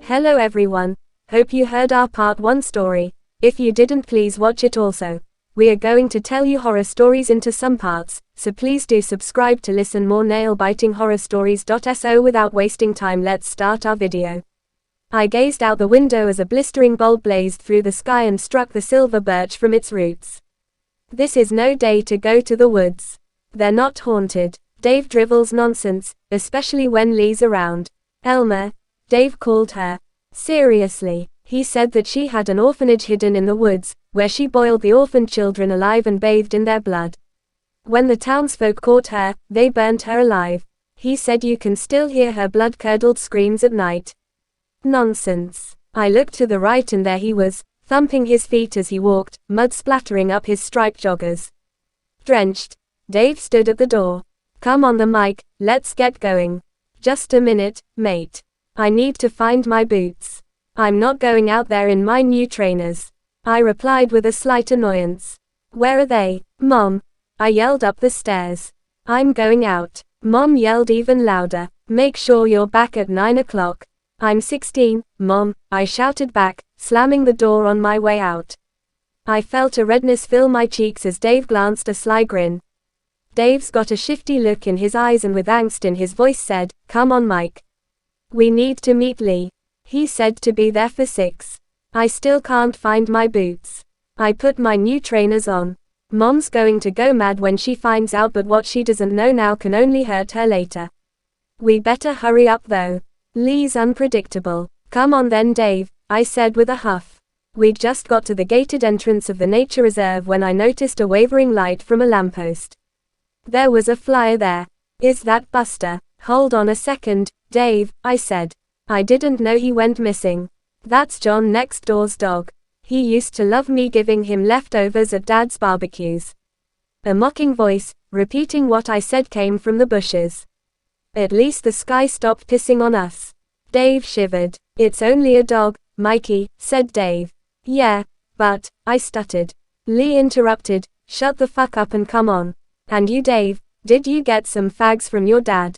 Hello everyone, hope you heard our part 1 story. If you didn't, please watch it also. We are going to tell you horror stories into some parts, so please do subscribe to listen more nail-biting horror stories. So without wasting time, let's start our video. I gazed out the window as a blistering bolt blazed through the sky and struck the silver birch from its roots. This is no day to go to the woods. They're not haunted. Dave drivels nonsense, especially when Lee's around. Elmer, Dave called her. Seriously, he said that she had an orphanage hidden in the woods, where she boiled the orphaned children alive and bathed in their blood. When the townsfolk caught her, they burned her alive. He said you can still hear her blood-curdled screams at night. Nonsense. I looked to the right and there he was, thumping his feet as he walked, mud splattering up his striped joggers. Drenched, Dave stood at the door. Come on the mic, let's get going. Just a minute, mate. I need to find my boots. I'm not going out there in my new trainers. I replied with a slight annoyance. Where are they, Mom? I yelled up the stairs. I'm going out. Mom yelled even louder. Make sure you're back at 9 o'clock. I'm 16, Mom, I shouted back, slamming the door on my way out. I felt a redness fill my cheeks as Dave glanced a sly grin. Dave's got a shifty look in his eyes and with angst in his voice said, Come on Mike. We need to meet Lee. He said to be there for 6. I still can't find my boots. I put my new trainers on. Mom's going to go mad when she finds out, but what she doesn't know now can only hurt her later. We better hurry up though. Lee's unpredictable. Come on then Dave, I said with a huff. We'd just got to the gated entrance of the nature reserve when I noticed a wavering light from a lamppost. There was a flyer there. Is that Buster? Hold on a second, Dave, I said. I didn't know he went missing. That's John next door's dog. He used to love me giving him leftovers at Dad's barbecues. A mocking voice, repeating what I said, came from the bushes. At least the sky stopped pissing on us. Dave shivered. It's only a dog, Mikey, said Dave. Yeah, but, I stuttered. Lee interrupted, shut the fuck up and come on. And you Dave, did you get some fags from your dad?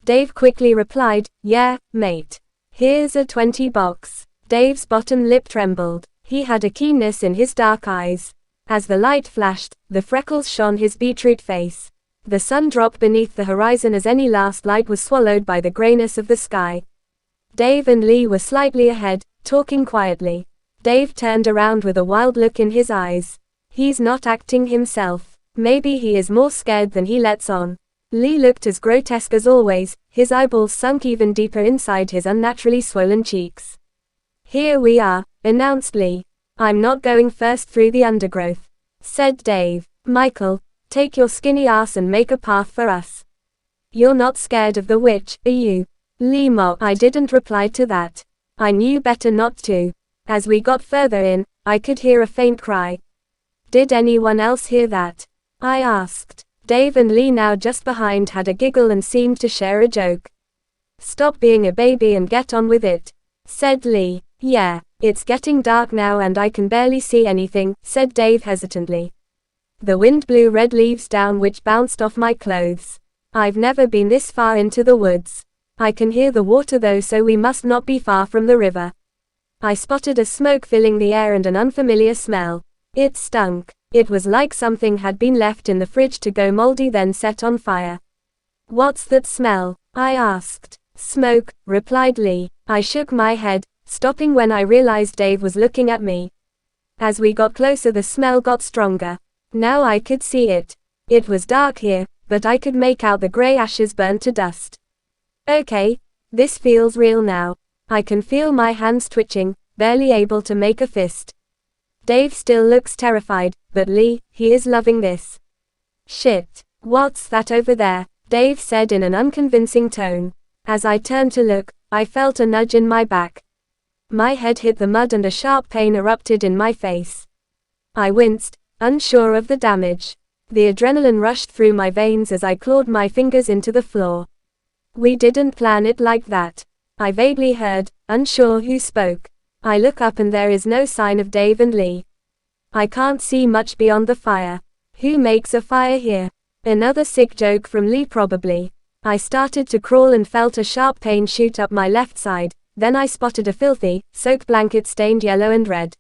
Dave quickly replied, yeah, mate. Here's a 20 box. Dave's bottom lip trembled. He had a keenness in his dark eyes. As the light flashed, the freckles shone his beetroot face. The sun dropped beneath the horizon as any last light was swallowed by the grayness of the sky. Dave and Lee were slightly ahead, talking quietly. Dave turned around with a wild look in his eyes. He's not acting himself. Maybe he is more scared than he lets on. Lee looked as grotesque as always, his eyeballs sunk even deeper inside his unnaturally swollen cheeks. Here we are, announced Lee. I'm not going first through the undergrowth, said Dave. Michael, take your skinny ass and make a path for us. You're not scared of the witch, are you? Lee mocked. I didn't reply to that. I knew better not to. As we got further in, I could hear a faint cry. Did anyone else hear that? I asked. Dave and Lee, now just behind, had a giggle and seemed to share a joke. Stop being a baby and get on with it, said Lee. Yeah, it's getting dark now and I can barely see anything, said Dave hesitantly. The wind blew red leaves down which bounced off my clothes. I've never been this far into the woods. I can hear the water though, so we must not be far from the river. I spotted a smoke filling the air and an unfamiliar smell. It stunk. It was like something had been left in the fridge to go moldy then set on fire. What's that smell? I asked. Smoke, replied Lee. I shook my head, stopping when I realized Dave was looking at me. As we got closer, the smell got stronger. Now I could see it. It was dark here, but I could make out the gray ashes burned to dust. Okay, this feels real now. I can feel my hands twitching, barely able to make a fist. Dave still looks terrified, but Lee, he is loving this. Shit. What's that over there? Dave said in an unconvincing tone. As I turned to look, I felt a nudge in my back. My head hit the mud and a sharp pain erupted in my face. I winced, unsure of the damage. The adrenaline rushed through my veins as I clawed my fingers into the floor. We didn't plan it like that. I vaguely heard, unsure who spoke. I look up and there is no sign of Dave and Lee. I can't see much beyond the fire. Who makes a fire here? Another sick joke from Lee probably. I started to crawl and felt a sharp pain shoot up my left side, Then I spotted a filthy, soaked blanket stained yellow and red.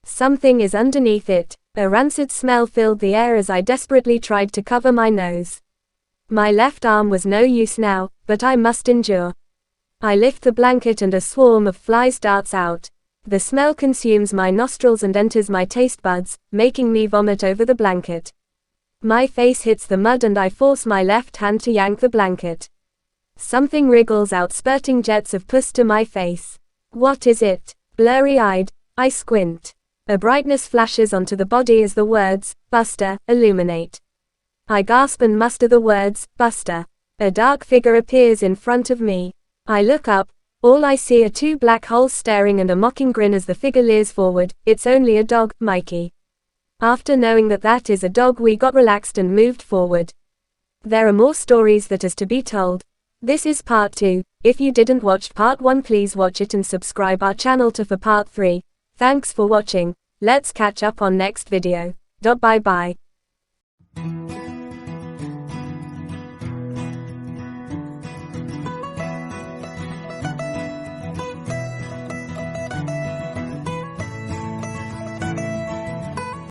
Something is underneath it. A rancid smell filled the air as I desperately tried to cover my nose. My left arm was no use now, but I must endure. I lift the blanket and a swarm of flies darts out. The smell consumes my nostrils and enters my taste buds, making me vomit over the blanket. My face hits the mud and I force my left hand to yank the blanket. Something wriggles out, spurting jets of pus to my face. What is it? Blurry-eyed, I squint. A brightness flashes onto the body as the words, "Buster," illuminate. I gasp and muster the words, "Buster." A dark figure appears in front of me. I look up. All I see are two black holes staring and a mocking grin as the figure leers forward. It's only a dog, Mikey. After knowing that that is a dog, we got relaxed and moved forward. There are more stories that is to be told. This is part 2. If you didn't watch part 1, please watch it and subscribe our channel for part 3. Thanks for watching. Let's catch up on next video. Bye bye.